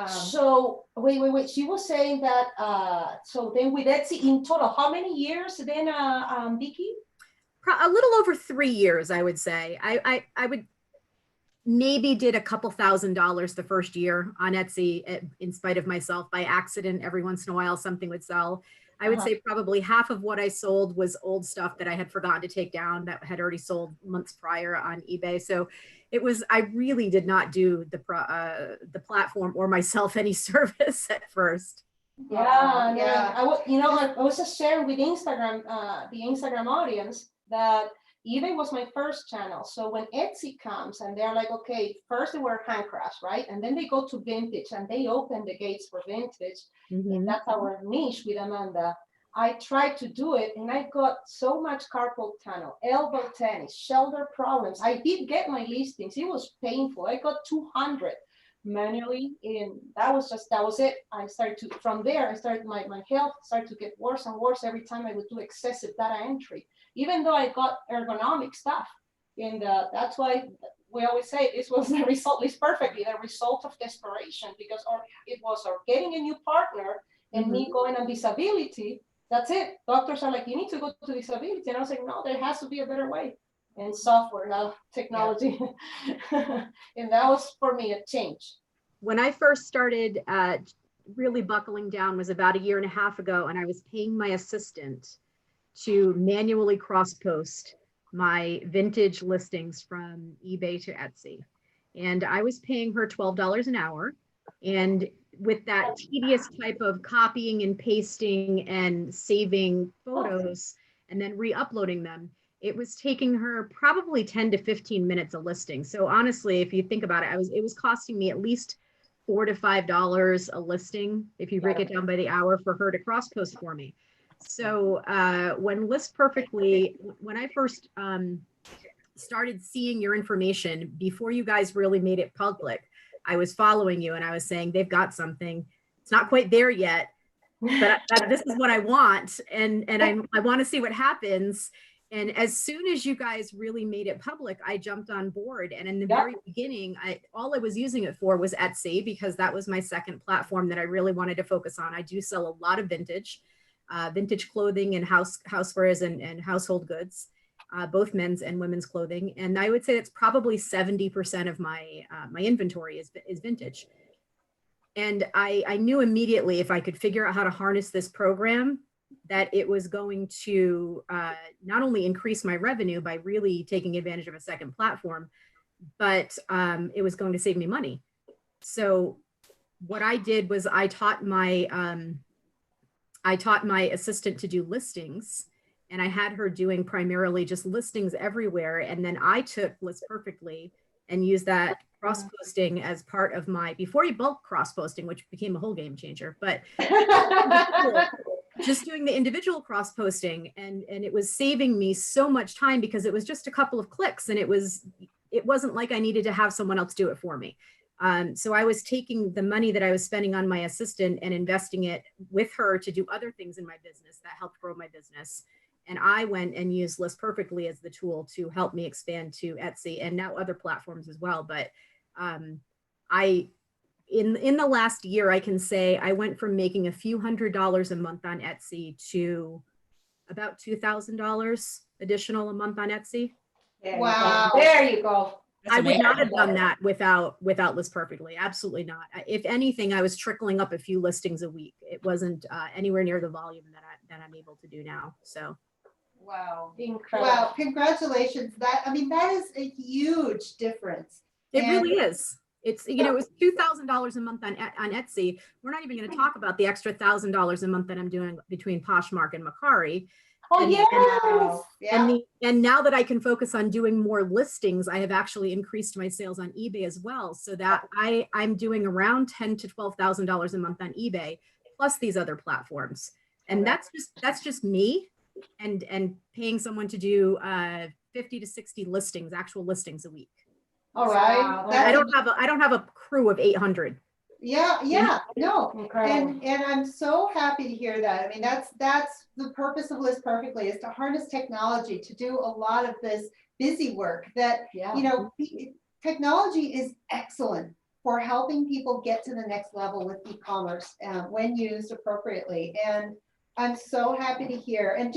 So wait. She was saying that, so then with Etsy in total, how many years then, Vikki? A little over 3 years, I would say. I would maybe did a couple $1,000s the first year on Etsy in spite of myself. By accident, every once in a while, something would sell. I would say probably half of what I sold was old stuff that I had forgotten to take down that had already sold months prior on eBay. So it was, I really did not do the platform or myself any service at first. Yeah. I was just sharing with Instagram, the Instagram audience, that eBay was my first channel. So when Etsy comes and they're like, okay, first they were handcrafts, right? And then they go to vintage and they open the gates for vintage. And that's our niche with Amanda. I tried to do it and I got so much carpal tunnel, elbow tennis, shoulder problems. I did get my listings. It was painful. I got 200 manually, and that was it. I started to, from there, my health started to get worse and worse every time I would do excessive data entry, even though I got ergonomic stuff. And that's why we always say this was the result is perfectly the result of desperation, because it was getting a new partner and me going on disability. That's it. Doctors are like, you need to go to disability. And I was like, no, there has to be a better way. And software, now technology. And that was for me a change. When I first started really buckling down was about 1.5 years ago, and I was paying my assistant to manually cross post my vintage listings from eBay to Etsy. And I was paying her $12 an hour. And with that tedious type of copying and pasting and saving photos and then re-uploading them, it was taking her probably 10 to 15 minutes a listing. So honestly, if you think about it, it was costing me at least $4 to $5 a listing, if you break it down by the hour, for her to cross post for me. So when List Perfectly, when I first started seeing your information before you guys really made it public, I was following you and I was saying, they've got something. It's not quite there yet, but this is what I want. And I want to see what happens. And as soon as you guys really made it public, I jumped on board. And in the very beginning, all I was using it for was Etsy, because that was my second platform that I really wanted to focus on. I do sell a lot of vintage clothing and housewares and household goods, both men's and women's clothing. And I would say it's probably 70% of my inventory is vintage. And I knew immediately, if I could figure out how to harness this program, that it was going to not only increase my revenue by really taking advantage of a second platform, but it was going to save me money. So what I did was I taught my assistant to do listings, and I had her doing primarily just listings everywhere. And then I took List Perfectly and used that cross-posting as part of my, before you bulk cross-posting, which became a whole game changer, but just doing the individual cross-posting, and it was saving me so much time, because it was just a couple of clicks, and it wasn't like I needed to have someone else do it for me. So I was taking the money that I was spending on my assistant and investing it with her to do other things in my business that helped grow my business. And I went and used List Perfectly as the tool to help me expand to Etsy and now other platforms as well. But in the last year, I can say I went from making a few $100s a month on Etsy to about $2,000 additional a month on Etsy. Wow. There you go. I would not have done that without List Perfectly. Absolutely not. If anything, I was trickling up a few listings a week. It wasn't anywhere near the volume that I'm able to do now. So. Wow. Incredible. Wow. Congratulations. That is a huge difference. It really is. It's, it was $2,000 a month on Etsy. We're not even going to talk about the extra $1,000 a month that I'm doing between Poshmark and Mercari. Oh, yes. And now that I can focus on doing more listings, I have actually increased my sales on eBay as well, so that I'm doing around $10,000 to $12,000 a month on eBay, plus these other platforms. And that's just me and paying someone to do 50 to 60 listings, actual listings a week. All right. Wow. I don't have a crew of 800. Yeah, no. Incredible. And I'm so happy to hear that. I mean, that's the purpose of List Perfectly, is to harness technology to do a lot of this busy work that, technology is excellent for helping people get to the next level with e-commerce when used appropriately. And I'm so happy to hear. And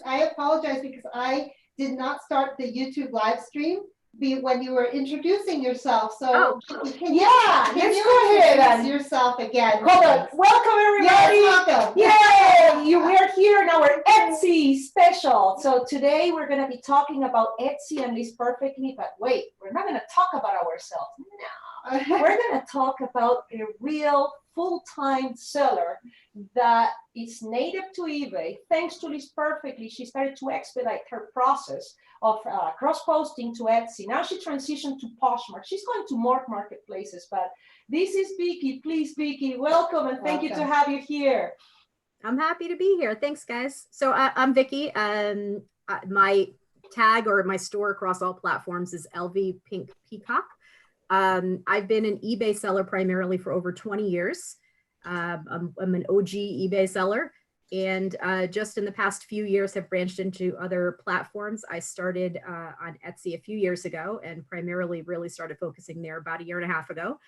I apologize because I did not start the YouTube live stream when you were introducing yourself. So let's go ahead and yourself again. Hold on. Welcome everybody. Yes, welcome. Yay! We're here in our Etsy special. So today we're going to be talking about Etsy and List Perfectly, but wait, we're not going to talk about ourselves. No. We're going to talk about a real full-time seller that is native to eBay. Thanks to List Perfectly, she started to expedite her process of cross-posting to Etsy. Now she transitioned to Poshmark. She's going to more marketplaces, but this is Vikki. Please, Vikki, welcome and thank you to have you here. I'm happy to be here. Thanks, guys. So I'm Vikki. My tag or my store across all platforms is LV Pink Peacock. I've been an eBay seller primarily for over 20 years. I'm an OG eBay seller, and just in the past few years have branched into other platforms. I started on Etsy a few years ago and primarily really started focusing there about a year and a half ago.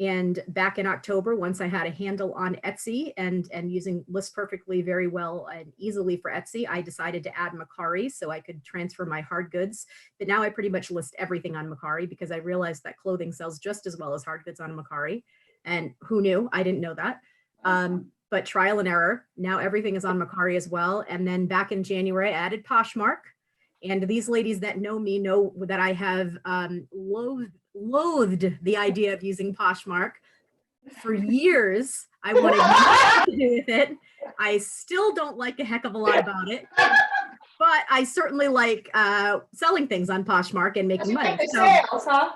And back in October, once I had a handle on Etsy and using List Perfectly very well and easily for Etsy, I decided to add Mercari so I could transfer my hard goods. But now I pretty much list everything on Mercari because I realized that clothing sells just as well as hard goods on Mercari. And who knew? I didn't know that. But trial and error. Now everything is on Mercari as well. And then back in January, I added Poshmark. And these ladies that know me know that I have loathed the idea of using Poshmark for years. I wanted nothing to do with it. I still don't like a heck of a lot about it, but I certainly like selling things on Poshmark and making money. So, sales, huh?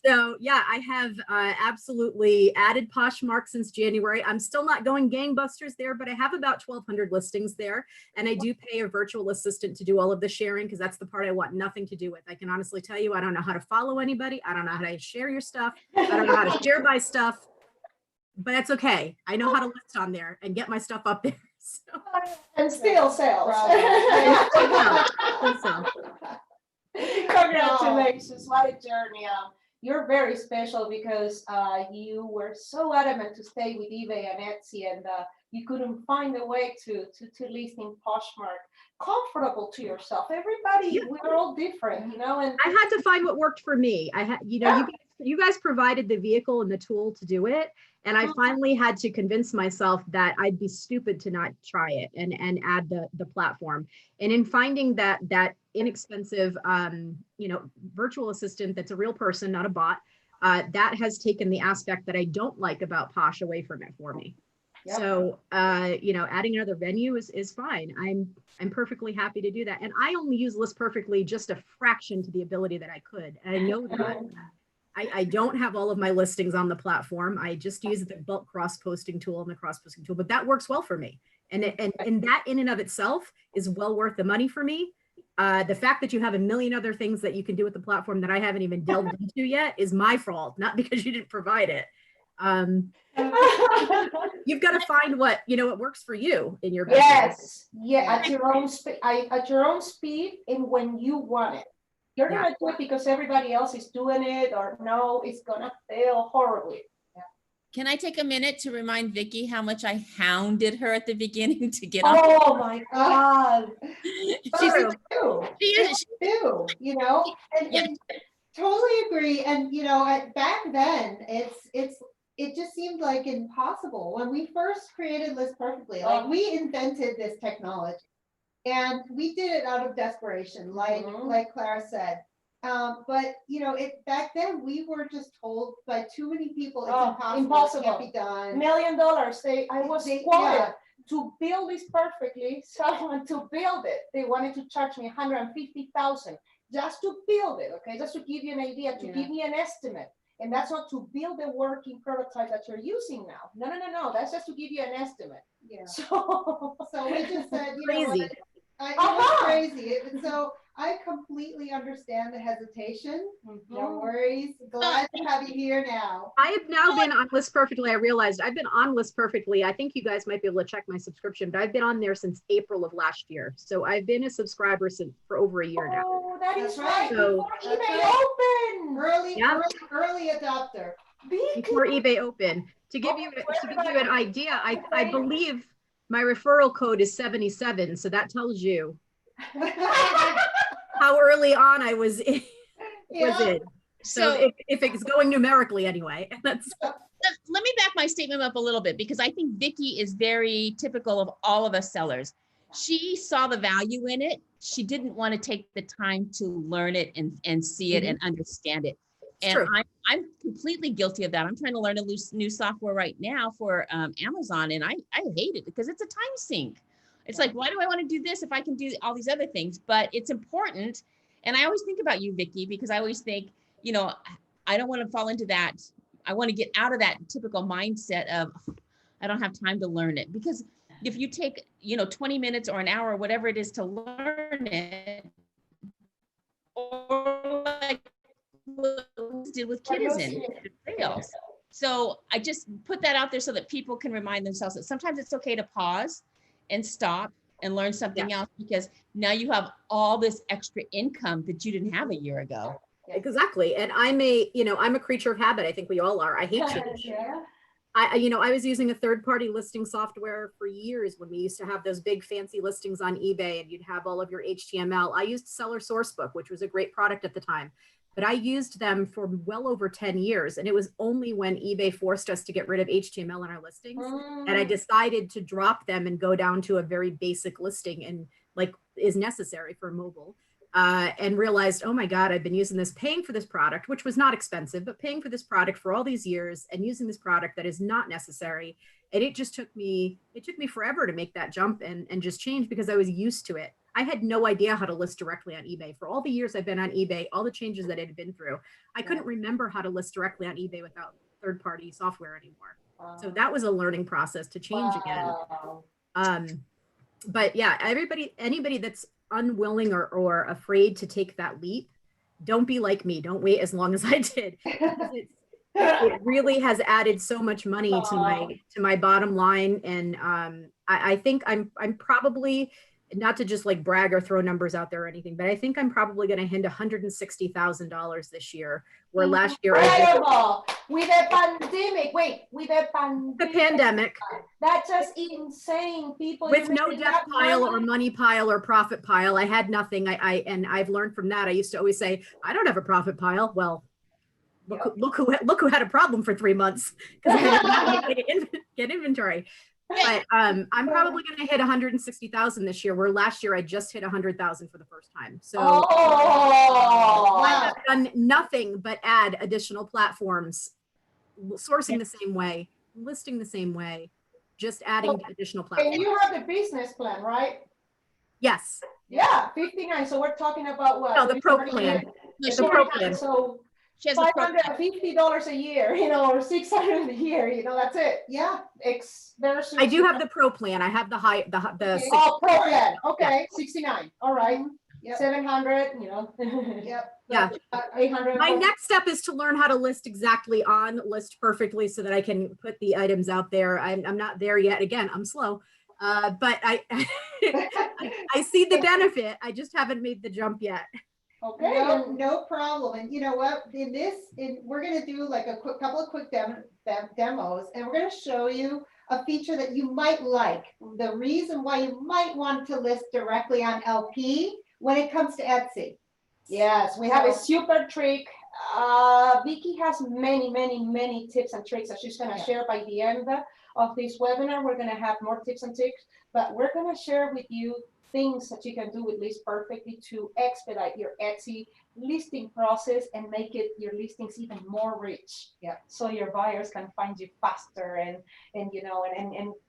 So yeah, I have absolutely added Poshmark since January. I'm still not going gangbusters there, but I have about 1,200 listings there. And I do pay a virtual assistant to do all of the sharing because that's the part I want nothing to do with. I can honestly tell you, I don't know how to follow anybody. I don't know how to share your stuff. I don't know how to share my stuff, but that's okay. I know how to list on there and get my stuff up there. So. And still sales. Congratulations, what a journey. You're very special because you were so adamant to stay with eBay and Etsy, and you couldn't find a way to list in Poshmark. Comfortable to yourself. Everybody, we're all different, you know. And I had to find what worked for me. I had, you guys provided the vehicle and the tool to do it, and I finally had to convince myself that I'd be stupid to not try it and add the platform. And in finding that inexpensive, virtual assistant that's a real person, not a bot, that has taken the aspect that I don't like about Posh away from it for me. Yep. So, adding another venue is fine. I'm perfectly happy to do that. And I only use List Perfectly just a fraction to the ability that I could. And I know that. I don't have all of my listings on the platform. I just use the bulk cross-posting tool and the cross-posting tool, but that works well for me. And that in and of itself is well worth the money for me. The fact that you have a million other things that you can do with the platform that I haven't even delved into yet is my fault, not because you didn't provide it. You've got to find what works for you in your business. At your own speed and when you want it. You're not gonna do it because everybody else is doing it, or no, it's gonna fail horribly. Can I take a minute to remind Vikki how much I hounded her at the beginning to get on? Oh my God. She's too, and totally agree. And back then it just seemed like impossible when we first created List Perfectly. Like we invented this technology and we did it out of desperation, like Clara said. But back then we were just told by too many people it's impossible. It can't be done. $1 million. I was quoted to build this perfectly. Someone to build it. They wanted to charge me $150,000 just to build it. Okay, just to give you an idea, to give me an estimate. And that's not to build a working prototype that you're using now. No. That's just to give you an estimate. Yeah. So we just said, crazy. Crazy. So I completely understand the hesitation. No worries. Glad to have you here now. I have now been on List Perfectly. I realized I've been on List Perfectly. I think you guys might be able to check my subscription, but I've been on there since April of last year. So I've been a subscriber for over a year now. Oh, that is right. So, eBay open. Early, Yeah. early adopter. Before eBay opened. To give you an idea, I believe my referral code is 77. So that tells you how early on I was in. So if it's going numerically anyway, that's. Let me back my statement up a little bit, because I think Vikki is very typical of all of us sellers. She saw the value in it. She didn't want to take the time to learn it and see it and understand it. And I'm completely guilty of that. I'm trying to learn a new software right now for Amazon, and I hate it because it's a time sink. It's like, why do I want to do this if I can do all these other things? But it's important. And I always think about you, Vikki, because I always think, you know, I don't want to fall into that. I want to get out of that typical mindset of, I don't have time to learn it. Because if you take, 20 minutes or an hour, or whatever it is to learn it, or like what we did with Kitizen sales. So I just put that out there so that people can remind themselves that sometimes it's okay to pause and stop and learn something else, because now you have all this extra income that you didn't have a year ago. Exactly. And I'm a creature of habit. I think we all are. I hate change. I was using a third-party listing software for years when we used to have those big fancy listings on eBay and you'd have all of your HTML. I used Seller Sourcebook, which was a great product at the time, but I used them for well over 10 years. And it was only when eBay forced us to get rid of HTML in our listings and I decided to drop them and go down to a very basic listing and like is necessary for mobile. And realized, oh my God, I've been using this, paying for this product, which was not expensive, but paying for this product for all these years and using this product that is not necessary. And it took me forever to make that jump and just change because I was used to it. I had no idea how to list directly on eBay. For all the years I've been on eBay, all the changes that it had been through, I couldn't remember how to list directly on eBay without third-party software anymore. So that was a learning process to change again. But yeah, anybody that's unwilling or afraid to take that leap, don't be like me. Don't wait as long as I did. It really has added so much money to my bottom line. And I think I'm probably, not to just like brag or throw numbers out there or anything, but I think I'm probably going to hit $160,000 this year, where last year with a pandemic. The pandemic. That's just insane, people. With no death pile or money pile or profit pile. I had nothing. And I've learned from that. I used to always say, I don't have a profit pile. Well, look who had a problem for 3 months because I didn't get inventory. But I'm probably going to hit 160,000 this year, where last year I just hit 100,000 for the first time. So I have done nothing but add additional platforms, sourcing the same way, listing the same way, just adding additional platforms. And you have the business plan, right? Yes. Yeah, 59. So we're talking about what? No, the pro plan. The pro plan. So $550 a year, or $600 a year, that's it. Yeah. I do have the pro plan. I have the high, the okay. Pro plan. Okay. Yeah. 69. All right. Yep. 700, Yep. Yeah. 800. My next step is to learn how to list perfectly so that I can put the items out there. I'm not there yet. Again, I'm slow. But I see the benefit. I just haven't made the jump yet. Okay. No problem. And you know what? We're going to do like a couple of quick demos, and we're going to show you a feature that you might like. The reason why you might want to list directly on LP when it comes to Etsy. Yes, we have a super trick. Vikki has many tips and tricks that she's going to share by the end of this webinar. We're going to have more tips and tricks, but we're going to share with you things that you can do with List Perfectly to expedite your Etsy listing process and make your listings even more rich. Yeah. So your buyers can find you faster and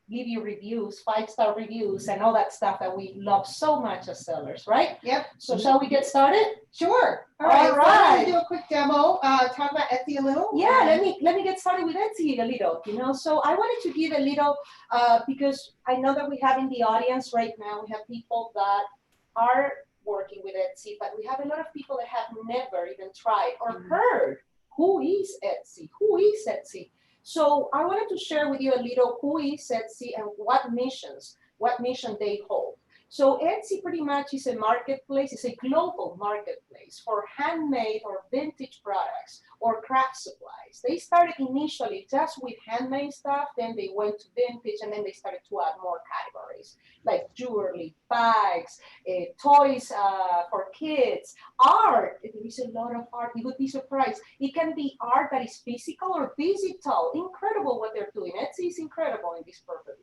leave you reviews, 5-star reviews and all that stuff that we love so much as sellers, right? Yep. So shall we get started? Sure. All right. So I'm going to do a quick demo, talk about Etsy a little. Yeah, let me get started with Etsy a little, So I wanted to give a little, because I know that we have in the audience right now, we have people that are working with Etsy, but we have a lot of people that have never even tried or heard who is Etsy. So I wanted to share with you a little who is Etsy and what mission they hold. So Etsy pretty much is a marketplace, it's a global marketplace for handmade or vintage products or craft supplies. They started initially just with handmade stuff, then they went to vintage, and then they started to add more categories like jewelry, bags, toys for kids, art. There is a lot of art. You would be surprised. It can be art that is physical or digital. Incredible what they're doing. Etsy is incredible in this purpose.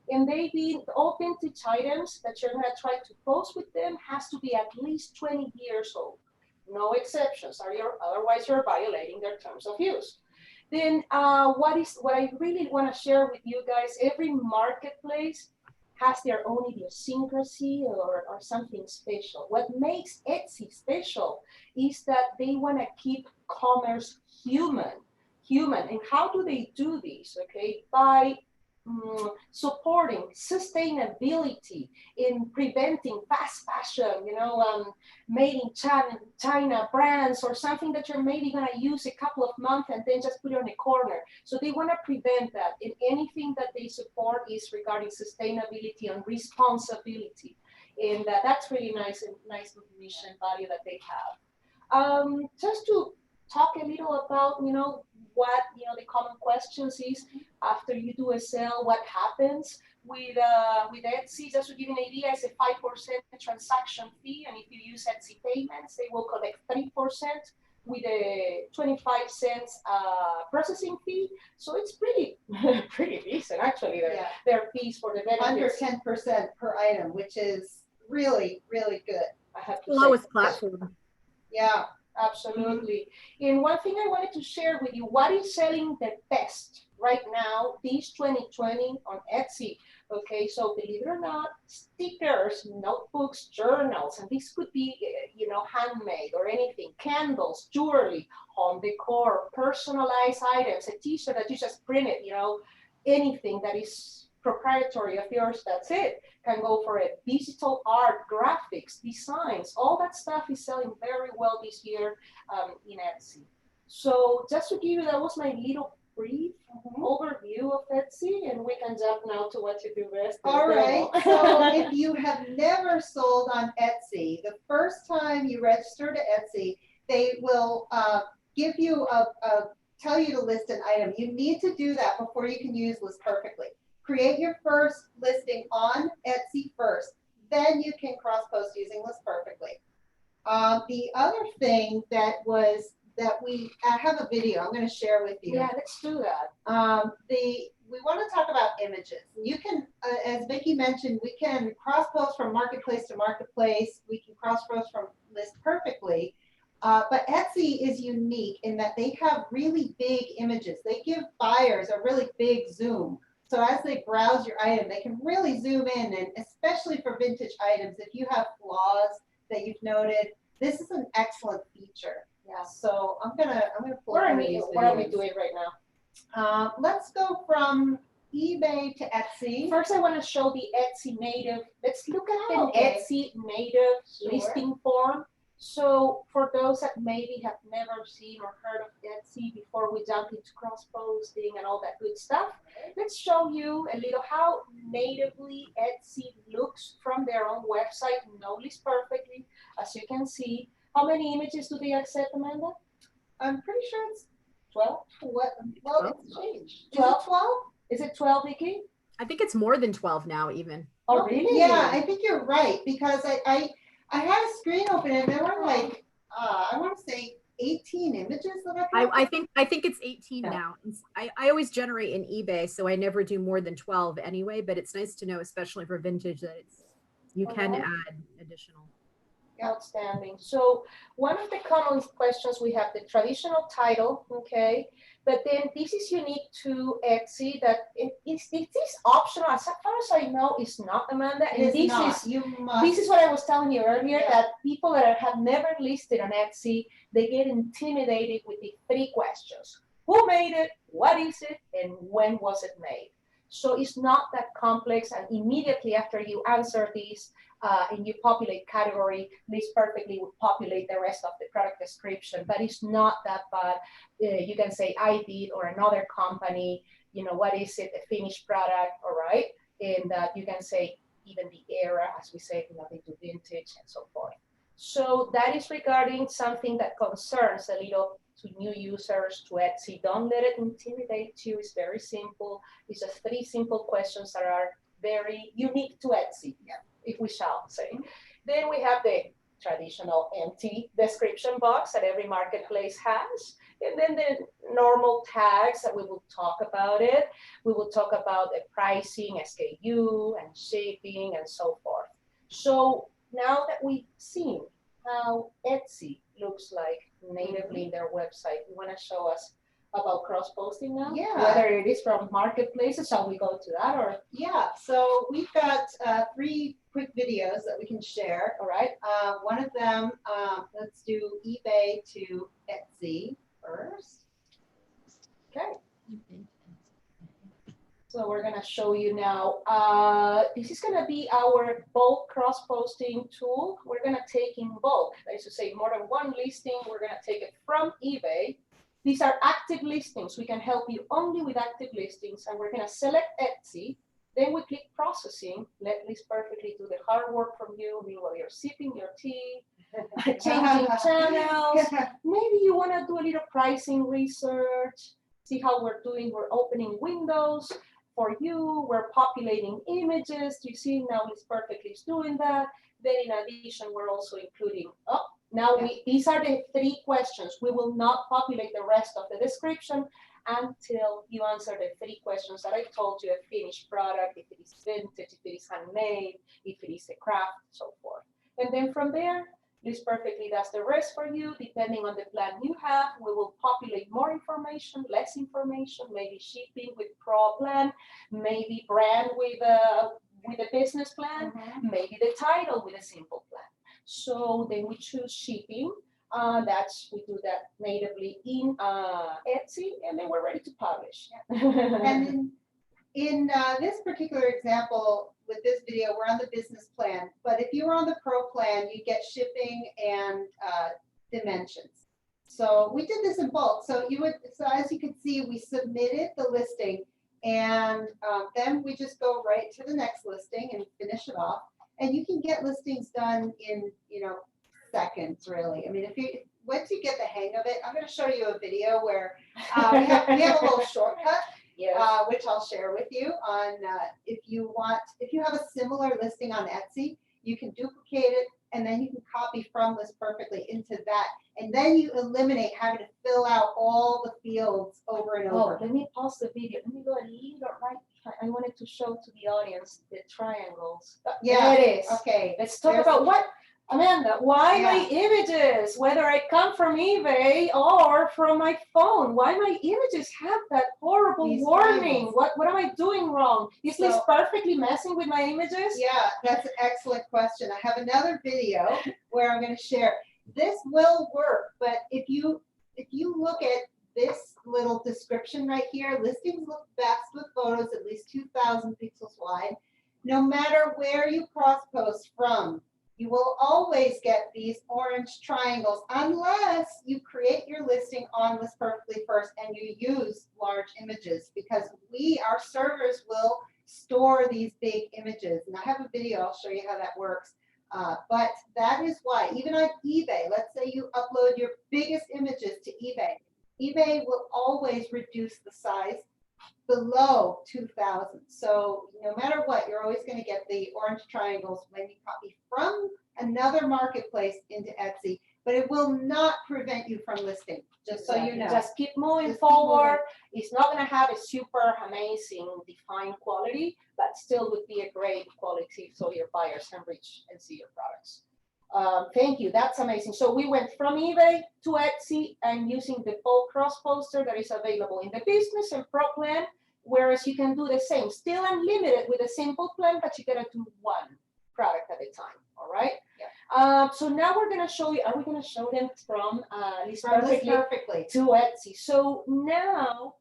And they be all vintage items that you're gonna try to post with them has to be at least 20 years old. No exceptions, otherwise you're violating their terms of use. Then what I really wanna share with you guys, every marketplace has their own idiosyncrasy or something special. What makes Etsy special is that they wanna keep commerce human. And how do they do this, okay? By supporting sustainability in preventing fast fashion, made in China brands or something that you're maybe going to use a couple of months and then just put it on a corner. So they want to prevent that. And anything that they support is regarding sustainability and responsibility. And that's really nice mission value that they have. Just to talk a little about, what the common questions is after you do a sale, what happens with Etsy. Just to give you an idea, it's a 5% transaction fee, and if you use Etsy payments, they will collect 3% with a 25 cents processing fee. So it's pretty decent actually. Their fees for the benefits. Under 10% per item, which is really, really good. I have to Lowest say. platform. Yeah. Absolutely. And one thing I wanted to share with you, what is selling the best right now, this 2020 on Etsy? Okay, so believe it or not, stickers, notebooks, journals, and this could be, handmade or anything, candles, jewelry, home decor, personalized items, a t-shirt that you just printed, anything that is proprietary of yours, that's it, can go for it. Digital art, graphics, designs, all that stuff is selling very well this year in Etsy. So just to give you, that was my little brief overview of Etsy, and we can jump now to what you do best. All right, so if you have never sold on Etsy, the first time you register to Etsy, they will give you tell you to list an item. You need to do that before you can use List Perfectly. Create your first listing on Etsy first, then you can cross-post using List Perfectly. The other thing I have a video I'm going to share with you. Yeah, let's do that. We want to talk about images. You can, as Vikki mentioned, we can cross-post from marketplace to marketplace. We can cross-post from List Perfectly. But Etsy is unique in that they have really big images. They give buyers a really big zoom. So as they browse your item, they can really zoom in, and especially for vintage items, if you have flaws that you've noted, this is an excellent feature. Yeah. So I'm gonna pull What up are these we videos. doing right now? Let's go from eBay to Etsy. First, I want to show the Etsy native. Let's look at an Okay. Etsy native Sure. listing form. So for those that maybe have never seen or heard of Etsy before we jump into cross-posting and all that good stuff, let's show you a little how natively Etsy looks from their own website, no List Perfectly. As you can see, how many images do they accept, Amanda? I'm pretty sure it's 12? well, it's changed. 12? 12? Is it 12, Vikki? I think it's more than 12 now even. Oh, really? Yeah, I think you're right, because I had a screen open and there were like, I want to say 18 images that I think it's 18 Yeah. now. I always generate in eBay, so I never do more than 12 anyway, but it's nice to know, especially for vintage, that you can add additional. Outstanding. So one of the common questions we have, the traditional title, okay, but then this is unique to Etsy, that it is optional. As far as I know, it's not, Amanda. And It is this not. is You must. this is what I was telling you earlier, Yeah. that people that have never listed on Etsy, they get intimidated with the 3 questions. Who made it? What is it? And when was it made? So it's not that complex, and immediately after you answer these and you populate category, List Perfectly would populate the rest of the product description, but it's not that bad. You can say I did, or another company, what is it, a finished product, all right? And you can say even the era, as we say, they do vintage and so forth. So that is regarding something that concerns a little to new users to Etsy. Don't let it intimidate you. It's very simple. It's just 3 simple questions that are very unique to Etsy, if we shall say. Then we have the traditional empty description box that every marketplace has. And then the normal tags that we will talk about it. We will talk about the pricing, SKU, and shipping, and so forth. So now that we've seen how Etsy looks like natively in their website, you want to show us about cross-posting now? Yeah. Whether it is from marketplaces, shall we go to that, or? Yeah, so we've got 3 quick videos that we can share. All right. One of them, let's do eBay to Etsy first. Okay. So we're gonna show you now. This is gonna be our bulk cross-posting tool. We're gonna take in bulk, that is to say more than 1 listing. We're gonna take it from eBay. These are active listings. We can help you only with active listings, and we're gonna select Etsy. Then we click processing. Let List Perfectly do the hard work from you. Meanwhile, you're sipping your tea, changing channels. Maybe you wanna do a little pricing research, see how we're doing. We're opening windows for you. We're populating images. You see now List Perfectly is doing that. Then in addition, we're also including, these are the 3 questions. We will not populate the rest of the description until you answer the 3 questions that I told you: a finished product, if it is vintage, if it is handmade, if it is a craft, so forth. And then from there, List Perfectly does the rest for you. Depending on the plan you have, we will populate more information, less information, maybe shipping with Pro plan, maybe brand with a business plan, maybe the title with a simple plan. So then we choose shipping. We do that natively in Etsy, and then we're ready to publish. And in this particular example, with this video, we're on the business plan. But if you were on the Pro plan, you get shipping and dimensions. So we did this in bulk. So as you can see, we submitted the listing, and then we just go right to the next listing and finish it off. And you can get listings done in seconds, really. I mean, once you get the hang of it, I'm going to show you a video where we have a little shortcut. Which I'll share with you on if you have a similar listing on Etsy, you can duplicate it, and then you can copy from List Perfectly into that, and then you eliminate having to fill out all the fields over and over. Let me pause the video. Let me go a little right. I wanted to show to the audience the triangles. Yeah, there it is. Okay. Let's talk about what, Amanda, why my images, whether I come from eBay or from my phone, why my images have that horrible warning? What am I doing wrong? Is List Perfectly messing with my images? Yeah, that's an excellent question. I have another video where I'm going to share. This will work, but if you look at this little description right here, listings look best with photos at least 2,000 pixels wide. No matter where you cross post from, you will always get these orange triangles unless you create your listing on List Perfectly first and you use large images, because our servers will store these big images. And I have a video, I'll show you how that works. But that is why, even on eBay, let's say you upload your biggest images to eBay. eBay will always reduce the size below 2,000. So no matter what, you're always going to get the orange triangles when you copy from another marketplace into Etsy, but it will not prevent you from listing, just so you know. Just keep moving forward. It's not going to have a super amazing defined quality, but still would be a great quality so your buyers can reach and see your products. Thank you. That's amazing. So we went from eBay to Etsy and using the bulk cross poster that is available in the business and Pro plan, whereas you can do the same, still unlimited with a simple plan, but you gotta do 1 product at a time. All right. Yeah. So now we're gonna show you. Are we gonna show them from List Perfectly to Etsy? So now,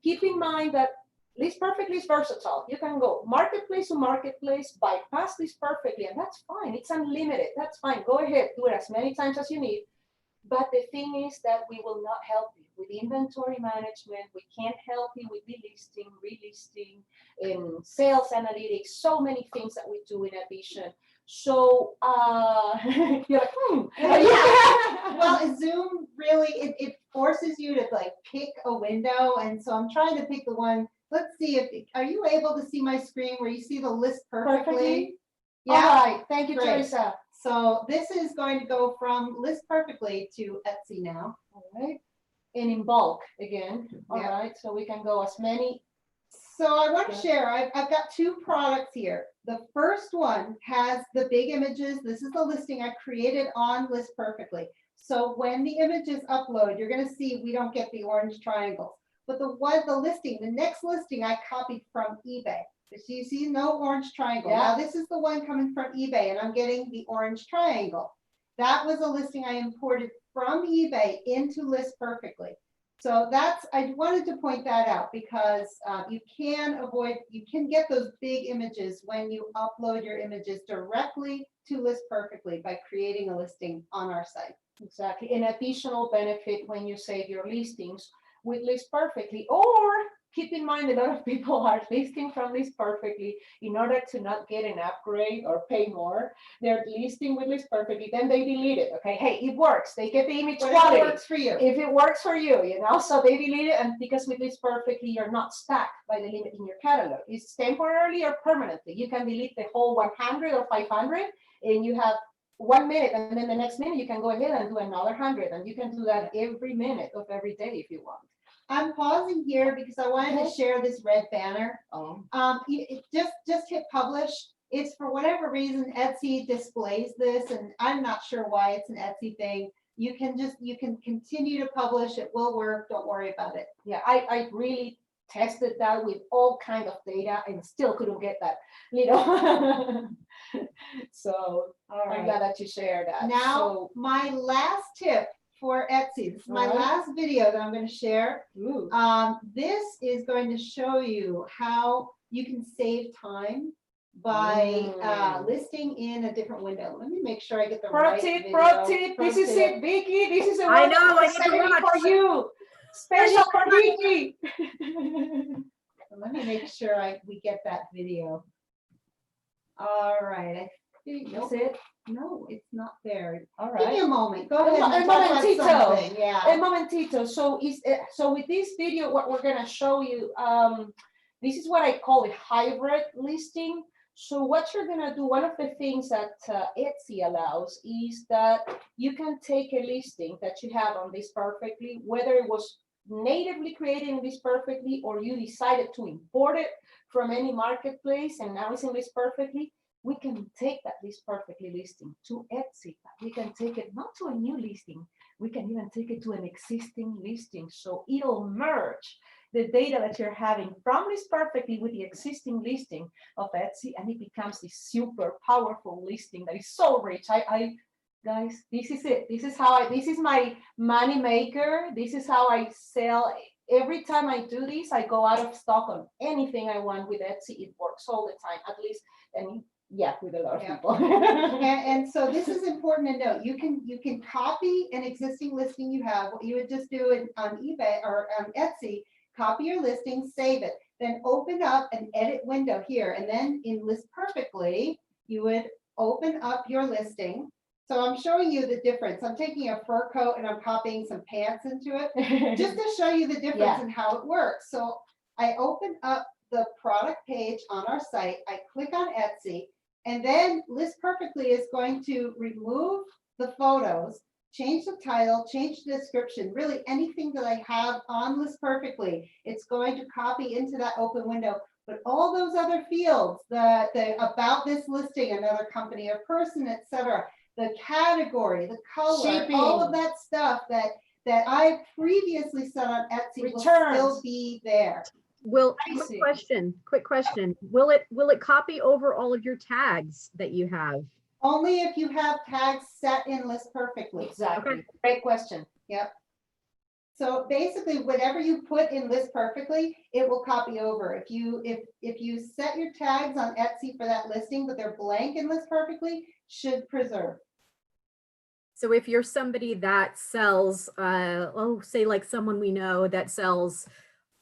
keep in mind that List Perfectly is versatile. You can go marketplace to marketplace, bypass List Perfectly, and that's fine. It's unlimited. That's fine. Go ahead, do it as many times as you need. But the thing is that we will not help you with inventory management. We can't help you with delisting, relisting, sales analytics, so many things that we do in addition. So you're like, Yeah. Well, Zoom really, it forces you to like pick a window. And so I'm trying to pick the one. Let's see if, are you able to see my screen where you see the list perfectly? Yeah. All right. Thank you, Great. Teresa. So this is going to go from list perfectly to Etsy now. All right. And in bulk again. All Yeah. right. So we can go as many. So I want to share, I've got two products here. The first one has the big images. This is the listing I created on List Perfectly. So when the images upload, you're going to see we don't get the orange triangles. But the next listing I copied from eBay. So you see no orange triangle. Yeah. Now this is the one coming from eBay and I'm getting the orange triangle. That was a listing I imported from eBay into List Perfectly. So I wanted to point that out because you can get those big images when you upload your images directly to List Perfectly by creating a listing on our site. Exactly. An additional benefit when you save your listings with List Perfectly, or keep in mind a lot of people are listing from List Perfectly in order to not get an upgrade or pay more. They're listing with List Perfectly, then they delete it. Okay, hey, it works. They get the image quality. It works for you. If it works for you, so they delete it, and because with List Perfectly, you're not stuck by the limit in your catalog. It's temporarily or permanently. You can delete the whole 100 or 500, and you have 1 minute, and then the next minute you can go ahead and do another 100, and you can do that every minute of every day if you want. I'm pausing here because I wanted to share this red banner. Oh. Just hit publish. It's for whatever reason Etsy displays this, and I'm not sure why it's an Etsy thing. You can continue to publish. It will work. Don't worry about it. Yeah, I really tested that with all kinds of data and still couldn't get that. So I'm glad that you shared that. Now, my last tip for Etsy. This is my last video that I'm going to share. This is going to show you how you can save time by listing in a different window. Let me make sure I get the right video. Pro tip. This is it, Vikki. This is a I know. I for you. Special for Vikki. Let me make sure we get that video. All right. I think that's it. No, it's not there. All right. Give me a moment. Go ahead. A momentito. Yeah. A momentito. So with this video, what we're gonna show you, this is what I call a hybrid listing. So what you're gonna do, one of the things that Etsy allows is that you can take a listing that you have on List Perfectly, whether it was natively created in List Perfectly or you decided to import it from any marketplace and now it's in List Perfectly. We can take that List Perfectly listing to Etsy. We can take it not to a new listing. We can even take it to an existing listing. So it'll merge the data that you're having from List Perfectly with the existing listing of Etsy, and it becomes this super powerful listing that is so rich. Guys, this is it. This is my money maker. This is how I sell. Every time I do this, I go out of stock on anything I want with Etsy. It works all the time, at least, and yeah, with a lot of people. and so this is important to note. You can copy an existing listing you have. What you would just do on eBay or on Etsy, copy your listing, save it, then open up an edit window here, and then in List Perfectly, you would open up your listing. So I'm showing you the difference. I'm taking a fur coat and I'm copying some pants into it just to show you the difference in how it works. So I open up the product page on our site. I click on Etsy, and then List Perfectly is going to remove the photos, change the title, change the description, really anything that I have on List Perfectly, it's going to copy into that open window. But all those other fields, the about this listing, another company or person, etc., the category, the color, shipping, all of that stuff that I previously set on Etsy will still be there. Quick question. Will it copy over all of your tags that you have? Only if you have tags set in List Perfectly. Exactly. Okay. Great question. Yep. So basically, whatever you put in List Perfectly, it will copy over. If you set your tags on Etsy for that listing, but they're blank in List Perfectly, should preserve. So if you're somebody that sells, say like someone we know that sells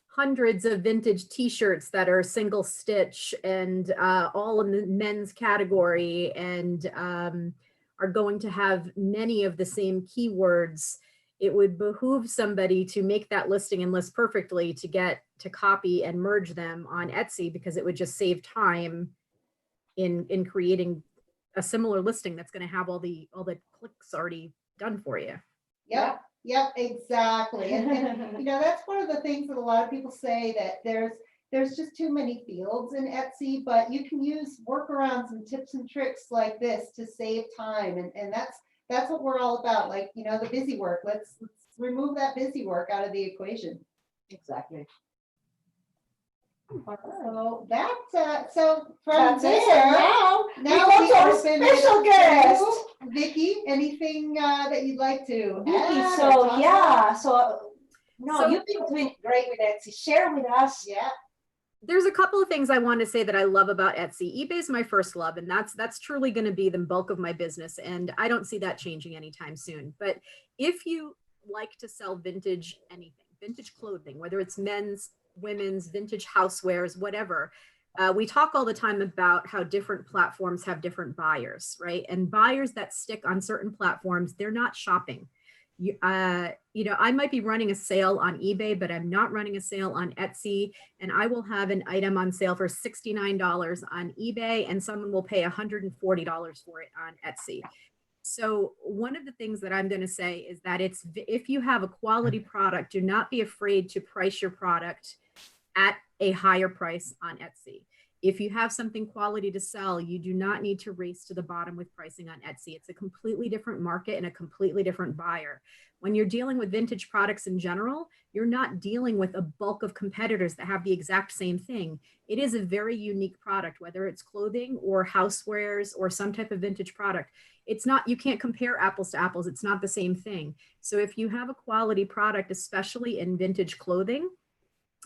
hundreds of vintage t-shirts that are single stitch and all in the men's category and are going to have many of the same keywords, it would behoove somebody to make that listing and list perfectly to get to copy and merge them on Etsy, because it would just save time in creating a similar listing that's going to have all the clicks already done for you. Yep, yep, exactly. And you know, that's one of the things that a lot of people say, that there's just too many fields in Etsy, but you can use workarounds and tips and tricks like this to save time. And that's what we're all about. Like, you know, the busy work. Let's remove that busy work out of the equation. Exactly. So that, so from That's it. there, Now now we go we to our open it special to guest. Vikki, anything that you'd like to Vikki, add or so talk about? yeah, So- you've been doing great with Etsy. Share with us. Yeah. There's a couple of things I want to say that I love about Etsy. eBay is my first love, and that's truly going to be the bulk of my business, and I don't see that changing anytime soon. But if you like to sell vintage anything, vintage clothing, whether it's men's, women's, vintage housewares, whatever, we talk all the time about how different platforms have different buyers, right? And buyers that stick on certain platforms, they're not shopping. You know, I might be running a sale on eBay, but I'm not running a sale on Etsy. And I will have an item on sale for $69 on eBay, and someone will pay $140 for it on Etsy. So one of the things that I'm going to say is that if you have a quality product, do not be afraid to price your product at a higher price on Etsy. If you have something quality to sell, you do not need to race to the bottom with pricing on Etsy. It's a completely different market and a completely different buyer. When you're dealing with vintage products in general, you're not dealing with a bulk of competitors that have the exact same thing. It is a very unique product, whether it's clothing or housewares or some type of vintage product. It's not, you can't compare apples to apples. It's not the same thing. So if you have a quality product, especially in vintage clothing,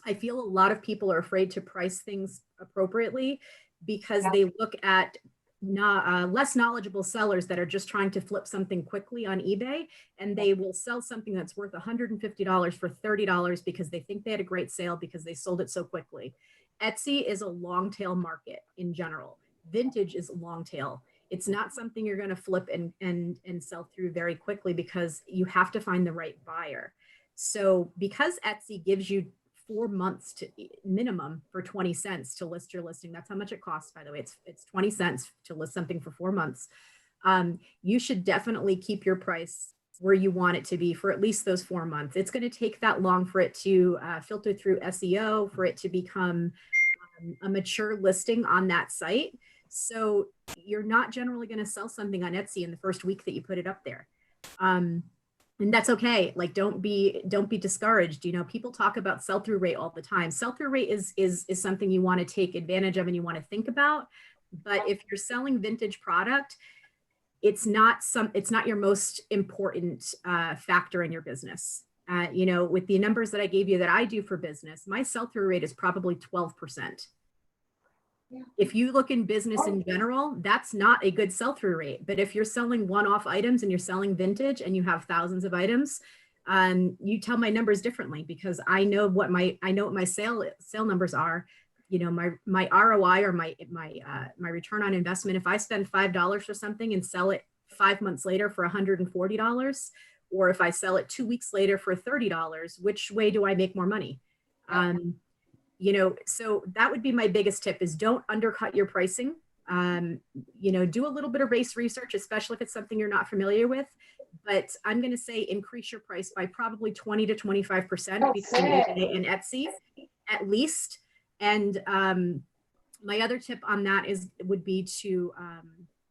I feel a lot of people are afraid to price things appropriately because they look at less knowledgeable sellers that are just trying to flip something quickly on eBay, and they will sell something that's worth $150 for $30 because they think they had a great sale because they sold it so quickly. Etsy is a long tail market in general. Vintage is long tail. It's not something you're going to flip and sell through very quickly because you have to find the right buyer. So because Etsy gives you 4 months to minimum for 20 cents to list your listing. That's how much it costs, by the way. It's 20 cents to list something for 4 months. You should definitely keep your price where you want it to be for at least those 4 months. It's going to take that long for it to filter through SEO, for it to become a mature listing on that site. So you're not generally going to sell something on Etsy in the first week that you put it up there. And that's okay. Like, don't be discouraged. You know, people talk about sell-through rate all the time. Sell-through rate is something you want to take advantage of and you want to think about. But if you're selling vintage product, it's not your most important factor in your business. You know, with the numbers that I gave you that I do for business, my sell-through rate is probably 12%. Yeah. If you look in business in general, that's not a good sell-through rate. But if you're selling one-off items and you're selling vintage and you have thousands of items, you tell my numbers differently because I know what my sale numbers are. You know, my ROI or my return on investment. If I spend $5 for something and sell it 5 months later for $140, or if I sell it 2 weeks later for $30, which way do I make more money? You know, so that would be my biggest tip is don't undercut your pricing. You know, do a little bit of research, especially if it's something you're not familiar with. But I'm going to say increase your price by probably 20 to 25% between eBay and Etsy, at least. And my other tip on that would be to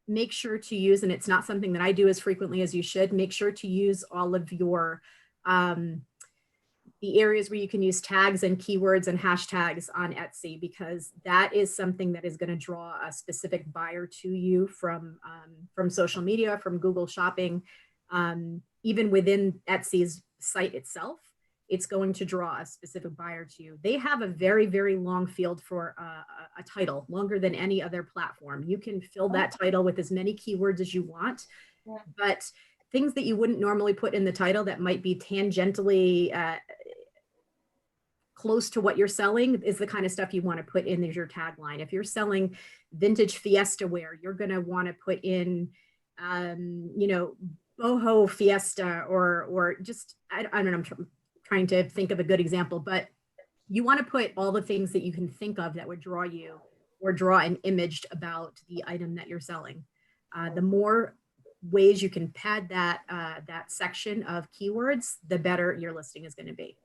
make sure to use, and it's not something that I do as frequently as you should, make sure to use all of your the areas where you can use tags and keywords and hashtags on Etsy, because that is something that is going to draw a specific buyer to you from social media, from Google Shopping, even within Etsy's site itself. It's going to draw a specific buyer to you. They have a very, very long field for a title, longer than any other platform. You can fill that title with as many keywords as you want, but things that you wouldn't normally put in the title that might be tangentially close to what you're selling is the kind of stuff you want to put in as your tagline. If you're selling vintage Fiesta wear, you're going to want to put in, you know, boho Fiesta or just, I don't know, I'm trying to think of a good example, but you want to put all the things that you can think of that would draw you or draw an image about the item that you're selling. The more ways you can pad that, that section of keywords, the better your listing is going to be.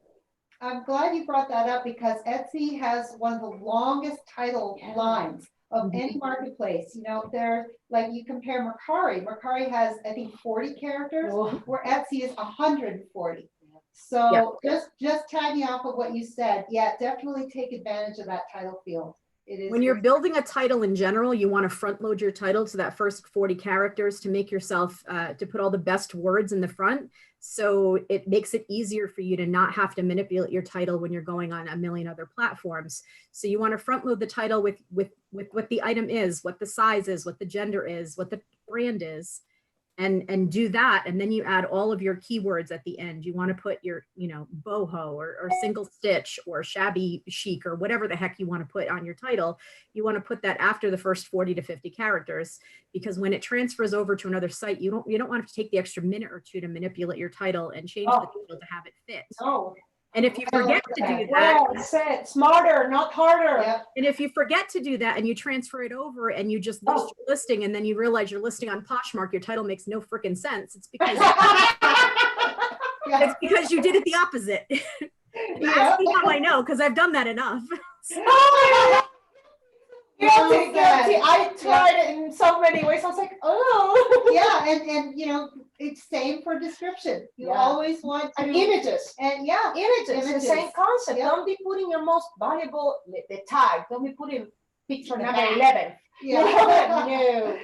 I'm glad you brought that up because Etsy has one of the longest title lines of any marketplace. You know, they're like, you compare Mercari. Mercari has, I think, 40 characters, where Etsy is 140. So just tagging off of what you said, yeah, definitely take advantage of that title field. It is when you're building a title in general, you want to front load your title to that first 40 characters to make yourself, to put all the best words in the front. So it makes it easier for you to not have to manipulate your title when you're going on a million other platforms. So you want to front load the title with what the item is, what the size is, what the gender is, what the brand is, and do that. And then you add all of your keywords at the end. You want to put your, you know, boho or single stitch or shabby chic or whatever the heck you want to put on your title. You want to put that after the first 40 to 50 characters, because when it transfers over to another site, you don't want to take the extra minute or two to manipulate your title and change the title to have it fit. No. And if you forget to do that, well said, smarter, not harder. Yep. and if you forget to do that and you transfer it over and you just list your listing and then you realize you're listing on Poshmark, your title makes no freaking sense. It's because it's because you did it the opposite. Ask me how I know, because I've done that enough. Guilty. I tried it in so many ways. I was like, oh. Yeah, and you know, it's same for description. You always want to, and images. And images, the same concept. Yep. Don't be putting your most valuable, the tag. Don't be putting picture number 11. yeah. No.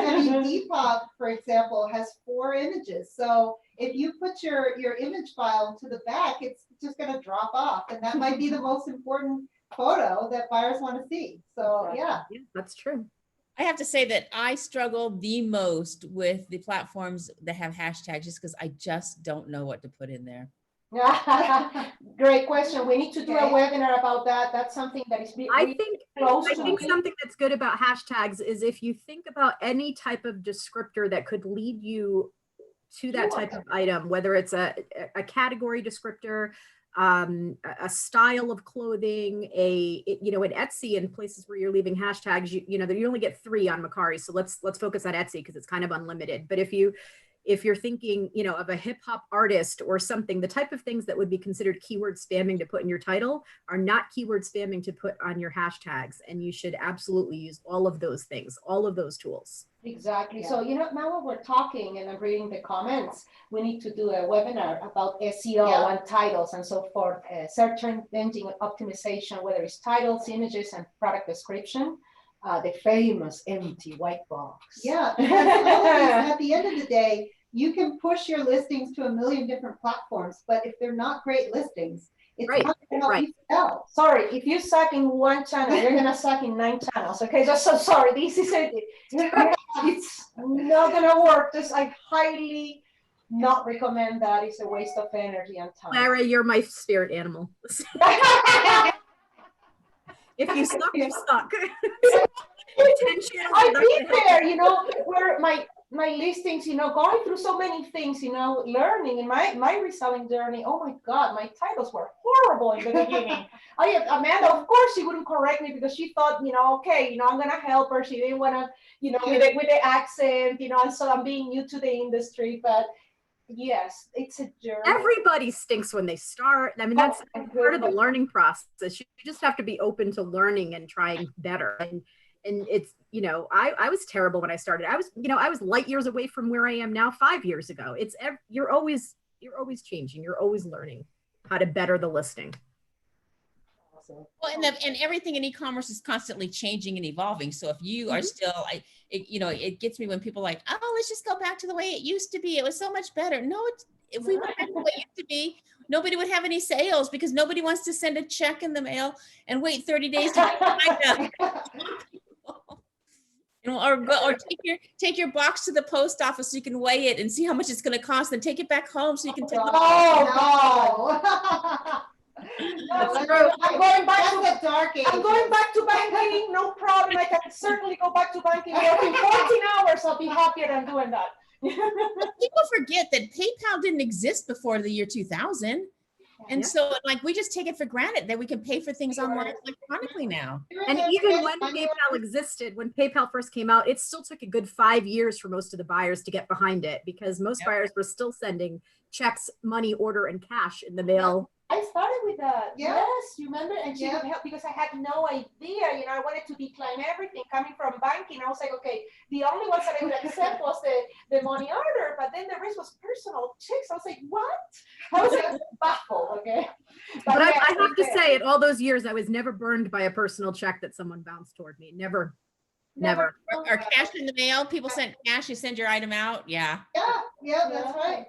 I mean, Depop, for example, has 4 images. So if you put your image file to the back, it's just going to drop off, and that might be the most important photo that buyers want to see. So yeah, That's true. I have to say that I struggle the most with the platforms that have hashtags just because I just don't know what to put in there. Great question. We need to do a webinar about that. That's something that is I think to something that's good about hashtags is if you think about any type of descriptor that could lead you to that type of item, whether it's a category descriptor, a style of clothing, you know, in Etsy and places where you're leaving hashtags, you know, you only get 3 on Mercari. So let's focus on Etsy because it's kind of unlimited. But if you're thinking, you know, of a hip hop artist or something, the type of things that would be considered keyword spamming to put in your title are not keyword spamming to put on your hashtags. And you should absolutely use all of those things, all of those tools. Exactly. So, you know, now when we're talking and I'm reading the comments, we need to do a webinar about SEO and titles and so forth, search engine optimization, whether it's titles, images, and product description, the famous empty white box. Yeah, because at the end of the day, you can push your listings to 1 million different platforms, but if they're not great listings, it's not going to help you sell. Sorry, if you suck in one channel, you're gonna suck in 9 channels. Okay, just so sorry. This is it's not gonna work. Just I highly not recommend that. It's a waste of energy and time. Clara, you're my spirit animal. If you suck, you suck. I've been there, you know, where my listings, you know, going through so many things, you know, learning in my reselling journey. Oh my God, my titles were horrible in the beginning. Amanda, of course, she wouldn't correct me because she thought, you know, okay, you know, I'm gonna help her. She didn't want to, you know, with the accent, you know, and so I'm being new to the industry, but yes, it's a journey. Everybody stinks when they start. I mean, that's part of the learning process. You just have to be open to learning and trying better. And it's, you know, I was terrible when I started. I was light years away from where I am now 5 years ago. It's you're always changing. You're always learning how to better the listing. Well, and everything in e-commerce is constantly changing and evolving. So if you are still, you know, it gets me when people are like, oh, let's just go back to the way it used to be. It was so much better. No, if we went back to the way it used to be, nobody would have any sales because nobody wants to send a check in the mail and wait 30 days to find them. Or take your box to the post office so you can weigh it and see how much it's going to cost, and take it back home so you can tell. Oh, No, I'm going back to that's a dark age. I'm going back to banking, no problem. I can certainly go back to banking. Working 14 hours, I'll be happier than doing that. People forget that PayPal didn't exist before the year 2000. And Yeah. so like we just take it for granted that we can pay for things online electronically now. And even when PayPal existed, when PayPal first came out, it still took a good 5 years for most of the buyers to get behind it, because most buyers were still sending checks, money order, and cash in the mail. I started with that. Yeah. Yes, you remember? And she would help because I had no idea. You know, I wanted to decline everything coming from banking. I was like, okay, the only ones that I would accept was the money order, but then the rest was personal checks. I was like, what? I was like baffled, okay? But yeah, I have to say, in all those years, I was never burned by a personal check that someone bounced toward me. Never. Or cash in the mail. People send cash, you send your item out. Yeah. Yeah, that's right.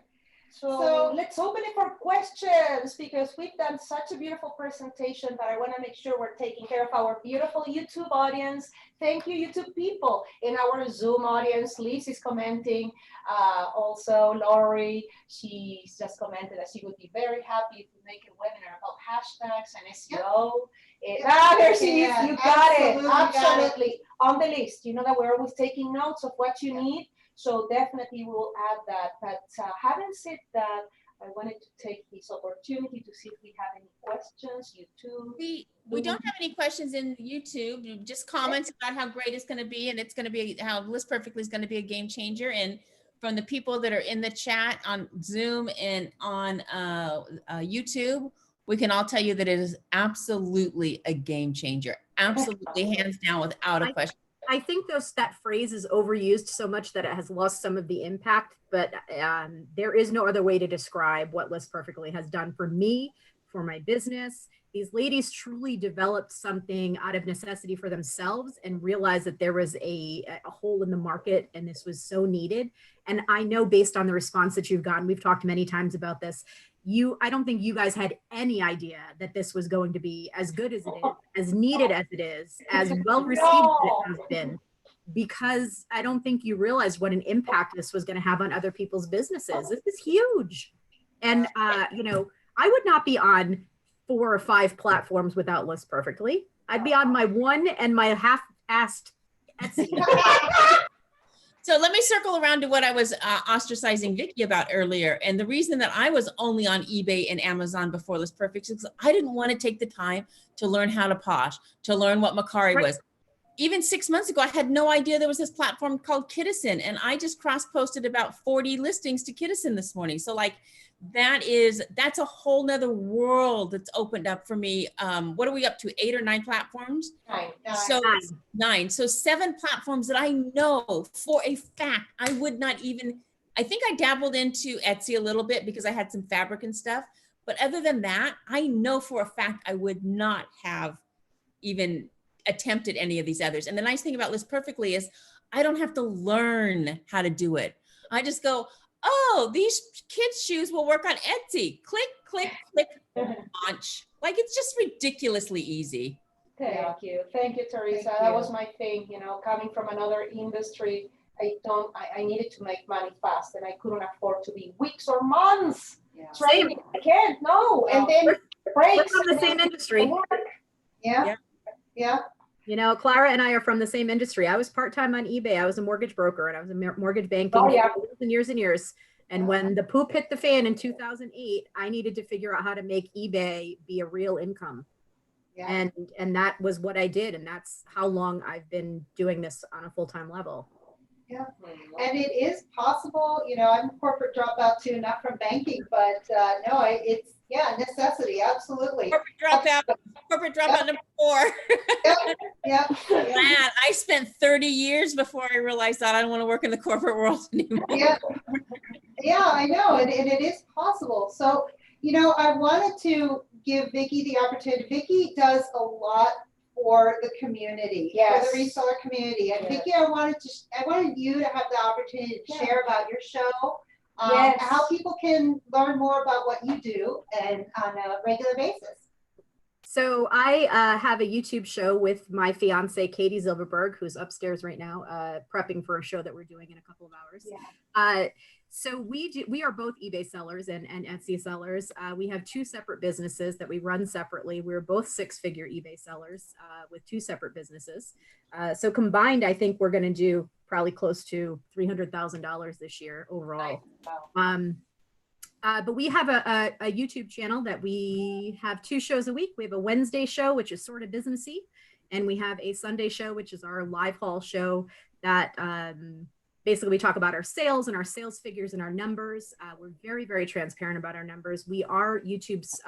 So let's open it for questions, because we've done such a beautiful presentation, but I want to make sure we're taking care of our beautiful YouTube audience. Thank you, YouTube people. In our Zoom audience, Liz is commenting. Also, Lori, she's just commented that she would be very happy to make a webinar about hashtags and SEO. There she is. You got it. Absolutely. On the list. You know that we're always taking notes of what you need. So definitely we'll add that. But having said that, I wanted to take this opportunity to see if we have any questions. YouTube. We don't have any questions in YouTube. Just comments about how great it's going to be, and it's going to be how List Perfectly is going to be a game changer. And from the people that are in the chat on Zoom and on YouTube, we can all tell you that it is absolutely a game changer. Absolutely, hands down, without a question. I think that phrase is overused so much that it has lost some of the impact, but there is no other way to describe what List Perfectly has done for me, for my business. These ladies truly developed something out of necessity for themselves and realized that there was a hole in the market and this was so needed. And I know, based on the response that you've gotten, we've talked many times about this, I don't think you guys had any idea that this was going to be as good as it is, as needed as it is, as well received as it has been, because I don't think you realized what an impact this was going to have on other people's businesses. This is huge. And, you know, I would not be on 4 or 5 platforms without List Perfectly. I'd be on my one and my half-assed Etsy. So let me circle around to what I was ostracizing Vikki about earlier. And the reason that I was only on eBay and Amazon before List Perfect is because I didn't want to take the time to learn how to posh, to learn what Macari was. Even 6 months ago, I had no idea there was this platform called Kittison, and I just cross-posted about 40 listings to Kittison this morning. So like, that's a whole nother world that's opened up for me. What are we up to, 8 or 9 platforms? 9. So 9. So 7 platforms that I know for a fact I would not even, I think I dabbled into Etsy a little bit because I had some fabric and stuff. But other than that, I know for a fact I would not have even attempted any of these others. And the nice thing about List Perfectly is I don't have to learn how to do it. I just go, oh, these kids' shoes will work on Etsy. Click, click, click, launch. Like, it's just ridiculously easy. Thank you, Teresa. That was my thing, you know, coming from another industry. I needed to make money fast, and I couldn't afford to be weeks or months training. I can't, no. And then breaks. We're from the same industry. Yeah. You know, Clara and I are from the same industry. I was part-time on eBay. I was a mortgage broker, and I was in mortgage banking for years and years and years. And when the poop hit the fan in 2008, I needed to figure out how to make eBay be a real income. Yeah. And that was what I did. And that's how long I've been doing this on a full-time level. Yeah, and it is possible, you know, I'm a corporate dropout too, not from banking, but no, it's, necessity, absolutely. Corporate dropout number 4. Yeah. Man, I spent 30 years before I realized that I don't want to work in the corporate world anymore. Yeah, I know, and it is possible. So, you know, I wanted to give Vikki the opportunity. Vikki does a lot for the community, for the reseller community. And Vikki, I wanted you to have the opportunity to share about your show, how people can learn more about what you do and on a regular basis. So I have a YouTube show with my fiance, Katie Zilverberg, who's upstairs right now, prepping for a show that we're doing in a couple of hours. Yeah. So we are both eBay sellers and Etsy sellers. We have two separate businesses that we run separately. We're both six-figure eBay sellers with two separate businesses. So combined, I think we're going to do probably close to $300,000 this year overall. Wow. But we have a YouTube channel that we have two shows a week. We have a Wednesday show, which is sort of businessy, and we have a Sunday show, which is our live haul show that basically we talk about our sales and our sales figures and our numbers. We're very, very transparent about our numbers. We are YouTube's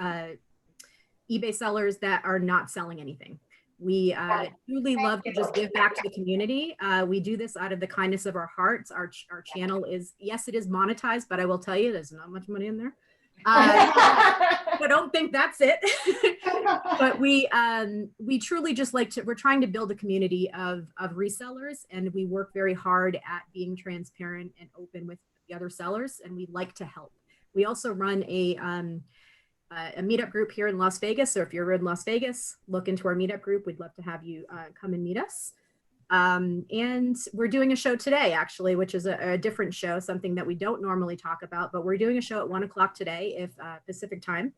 eBay sellers that are not selling anything. We truly love to just give back to the community. We do this out of the kindness of our hearts. Our channel is, yes, it is monetized, but I will tell you, there's not much money in there. I don't think that's it. But we truly just like to, we're trying to build a community of resellers, and we work very hard at being transparent and open with the other sellers, and we like to help. We also run a meetup group here in Las Vegas. So if you're in Las Vegas, look into our meetup group. We'd love to have you come and meet us. And we're doing a show today, actually, which is a different show, something that we don't normally talk about, but we're doing a show at 1 o'clock today, if Pacific time.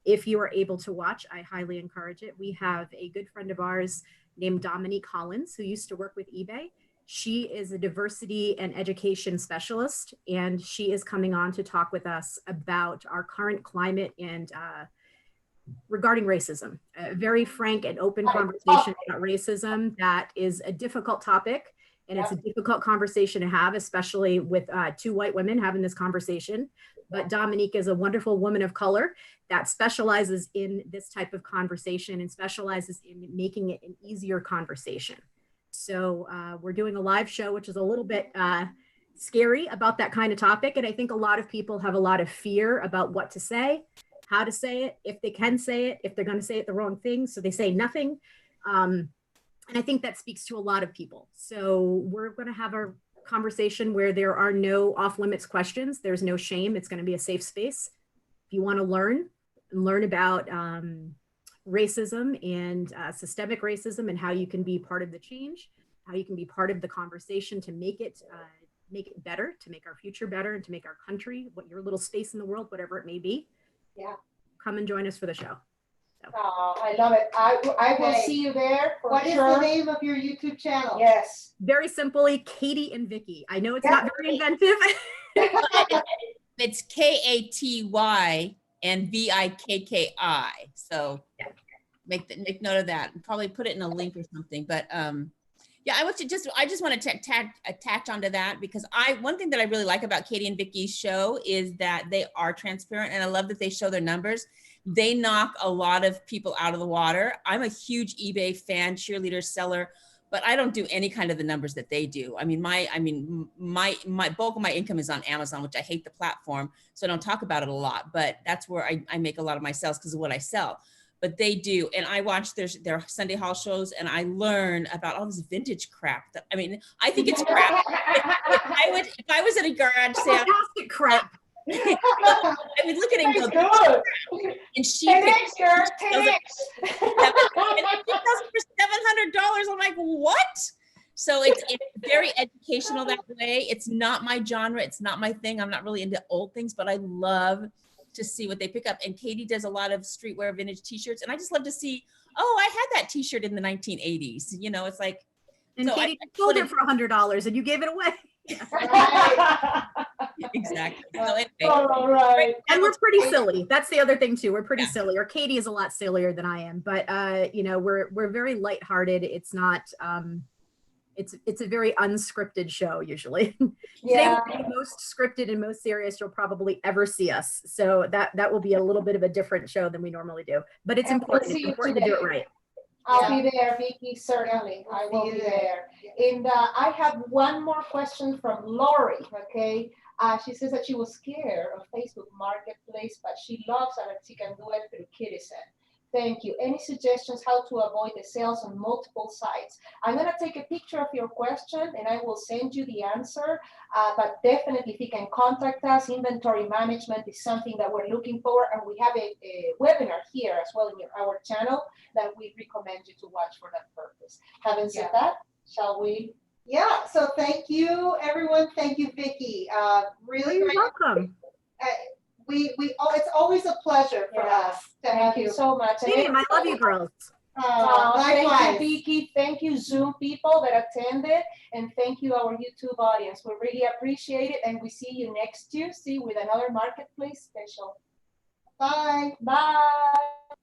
If you are able to watch, I highly encourage it. We have a good friend of ours named Dominique Collins, who used to work with eBay. She is a diversity and education specialist, and she is coming on to talk with us about our current climate and regarding racism. A very frank and open conversation about racism that is a difficult topic, and it's a difficult conversation to have, especially with two white women having this conversation. But Dominique is a wonderful woman of color that specializes in this type of conversation and specializes in making it an easier conversation. So we're doing a live show, which is a little bit scary about that kind of topic. And I think a lot of people have a lot of fear about what to say, how to say it, if they can say it, if they're going to say it the wrong thing. So they say nothing. And I think that speaks to a lot of people. So we're going to have a conversation where there are no off limits questions. There's no shame. It's going to be a safe space. If you want to learn about racism and systemic racism and how you can be part of the change, how you can be part of the conversation to make it better, to make our future better, and to make our country, what your little space in the world, whatever it may be. Yeah. Come and join us for the show. So. Oh, I love it. I will see you there. What is the name of your YouTube channel? Yes. Very simply, Katie and Vikki. I know it's not very inventive. It's Katy and Vikki. So make note of that, and probably put it in a link or something. But yeah, I just want to attach onto that, because one thing that I really like about Katie and Vikki's show is that they are transparent, and I love that they show their numbers. They knock a lot of people out of the water. I'm a huge eBay fan, cheerleader, seller, but I don't do any kind of the numbers that they do. I mean, my bulk of my income is on Amazon, which I hate the platform, so I don't talk about it a lot, but that's where I make a lot of my sales because of what I sell. But they do, and I watch their Sunday haul shows, and I learn about all this vintage crap. I think it's crap. If I was at a garage sale, fantastic crap. I would look at it and go, good. And she sells it for $700. I'm like, what? So it's very educational that way. It's not my genre. It's not my thing. I'm not really into old things, but I love to see what they pick up. And Katie does a lot of streetwear vintage t-shirts. And I just love to see, oh, I had that t-shirt in the 1980s. You know, it's like. And so Katie sold it for $100 and you gave it away. Exactly. So anyway, right. And we're pretty silly. That's the other thing too. We're pretty silly. Or Katie is a lot sillier than I am, but you know, we're very lighthearted. It's not it's a very unscripted show usually. Yeah. Today will be the most scripted and most serious you'll probably ever see us. So that will be a little bit of a different show than we normally do. But it's important. It's important to do it right. I'll be there, Vikki, certainly. I will be there. And I have one more question from Lori, okay? She says that she was scared of Facebook Marketplace, but she loves that she can do it through Kitizen. Thank you. Any suggestions how to avoid the sales on multiple sites? I'm going to take a picture of your question and I will send you the answer. But definitely, if you can contact us, inventory management is something that we're looking for. And we have a webinar here as well in our channel that we recommend you to watch for that purpose. Having said that, shall we? Yeah, so thank you, everyone. Thank you, Vikki. Really You're great. welcome. It's always a pleasure for us to have Thank you you. so much. And Same, I love you girls. thank Likewise. you, Vikki. Thank you, Zoom people that attended. And thank you, our YouTube audience. We really appreciate it. And we see you next Tuesday with another Marketplace special. Bye. Bye.